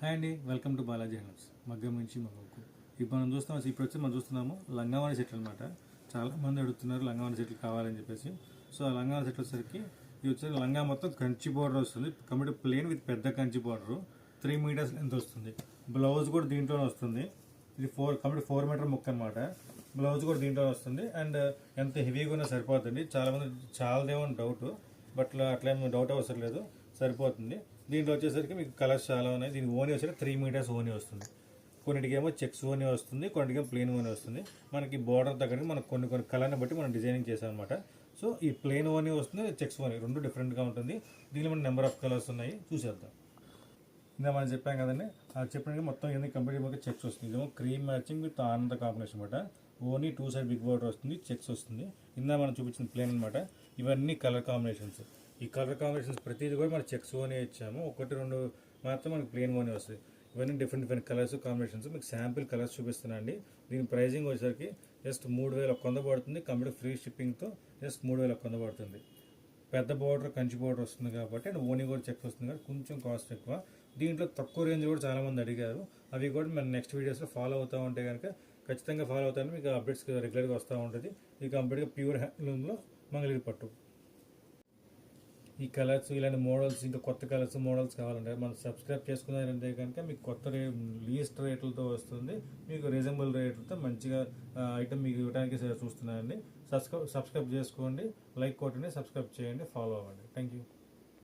Hi అండి, welcome to Balaji hands. మగ్గం నుంచి మగ్గంకు ఇప్పుడు మనం చూస్తున్నాము లంగావాణి సెట్లు అనమాట. చాలా మంది అడుగుతున్నారు లంగావాణి సెట్లు కావాలని చెప్పేసి. సో ఆ లంగావాణి సెట్ వచ్చేసరికి ఇది వచ్చేసరికి లంగా మొత్తం కంచి బోర్డర్ వస్తుంది. కంప్లీట్ ప్లేన్ విత్ పెద్ద కంచి బోర్డర్ 3 మీటర్స్ లెంత్ వస్తుంది. బ్లౌజ్ కూడా దీంట్లోనే వస్తుంది. ఇది కంప్లీట్ 4 మీటర్ ముక్క అనమాట. బ్లౌజ్ కూడా దీంట్లో వస్తుంది. అండ్ ఎంత హెవీగా ఉన్నా సరిపోతుంది. చాలా మంది చాలాదేమో డౌట్, బట్ అట్లా డౌట్ అవసరం లేదు, సరిపోతుంది. దీంట్లో వచ్చేసరికి మీకు కలర్స్ చాలా ఉన్నాయి. దీనికి ఓనీ వచ్చేసరికి 3 మీటర్స్ ఓనీ వస్తుంది. కొన్నిటికేమో చెక్స్ ఓనీ వస్తుంది, కొన్నిటికేమో ప్లెయిన్ ఓనీ వస్తుంది. మనకి బోర్డర్ తగ్గడానికి మనం కొన్ని కలర్ని బట్టి మనం డిజైనింగ్ చేసాం అనమాట. సో ఈ ప్లెయిన్ ఓనీ వస్తుంది, చెక్స్ ఓనీ రెండు డిఫరెంట్గా ఉంటుంది. దీనిలో మన నెంబర్ ఆఫ్ కలర్స్ ఉన్నాయి, చూసేద్దాం. ఇంకా మనం చెప్పాం కదండి, అది చెప్పినట్టు మొత్తం ఎన్ని కంప్లీట్ చెక్స్ వస్తుంది. ఇదేమో క్రీమ్ మ్యాచింగ్ విత్ ఆనంద కాంబినేషన్ అనమాట. ఓనీ 2 సైడ్ బిగ్ బోర్డర్ వస్తుంది, చెక్స్ వస్తుంది. ఇందా మనం చూపించిన ప్లేన్ అనమాట. ఇవన్నీ కలర్ కాంబినేషన్స్. ఈ కలర్ కాంబినేషన్స్ ప్రతిదీ కూడా మనం చెక్స్ ఓనీ ఇచ్చాము. 1-2 మాత్రం మనకి ప్లేన్ ఓనీ వస్తుంది. ఇవన్నీ డిఫరెంట్ కలర్స్ కాంబినేషన్స్. మీకు శాంపిల్ కలర్స్ చూపిస్తున్నా అండి. దీని ప్రైజింగ్ వచ్చేసరికి జస్ట్ 3100 పడుతుంది. కంప్లీట్ ఫ్రీ షిప్పింగ్తో జస్ట్ 3100 పడుతుంది. పెద్ద బోర్డర్ కంచి బోర్డర్ వస్తుంది కాబట్టి, అండ్ ఓనీ కూడా చెక్స్ వస్తుంది కాబట్టి కొంచెం కాస్ట్ ఎక్కువ. దీంట్లో తక్కువ రేంజ్ కూడా చాలామంది అడిగారు. అవి కూడా మన నెక్స్ట్ వీడియోస్లో ఫాలో అవుతూ ఉంటే కనుక ఖచ్చితంగా ఫాలో అవుతాను. మీకు అప్డేట్స్ రెగ్యులర్గా వస్తూ ఉంటుంది. ఇది కంప్లీట్గా ప్యూర్ హ్యాండ్లూమ్లో మంగళగిరి పట్టు. ఈ కలర్స్, ఇలాంటి మోడల్స్, ఇంకా కొత్త కలర్స్ మోడల్స్ కావాలంటే మనం సబ్స్క్రైబ్ చేసుకున్నారంటే కనుక మీకు కొత్త లీస్ట్ రేట్లతో వస్తుంది. మీకు రీజనబుల్ రేట్లతో మంచిగా ఐటమ్ మీకు ఇవ్వడానికి చూస్తున్నానండి. సబ్స్క్రైబ్ చేసుకోండి, లైక్ కొట్టండి, సబ్స్క్రైబ్ చేయండి, ఫాలో అవ్వండి. Thank you.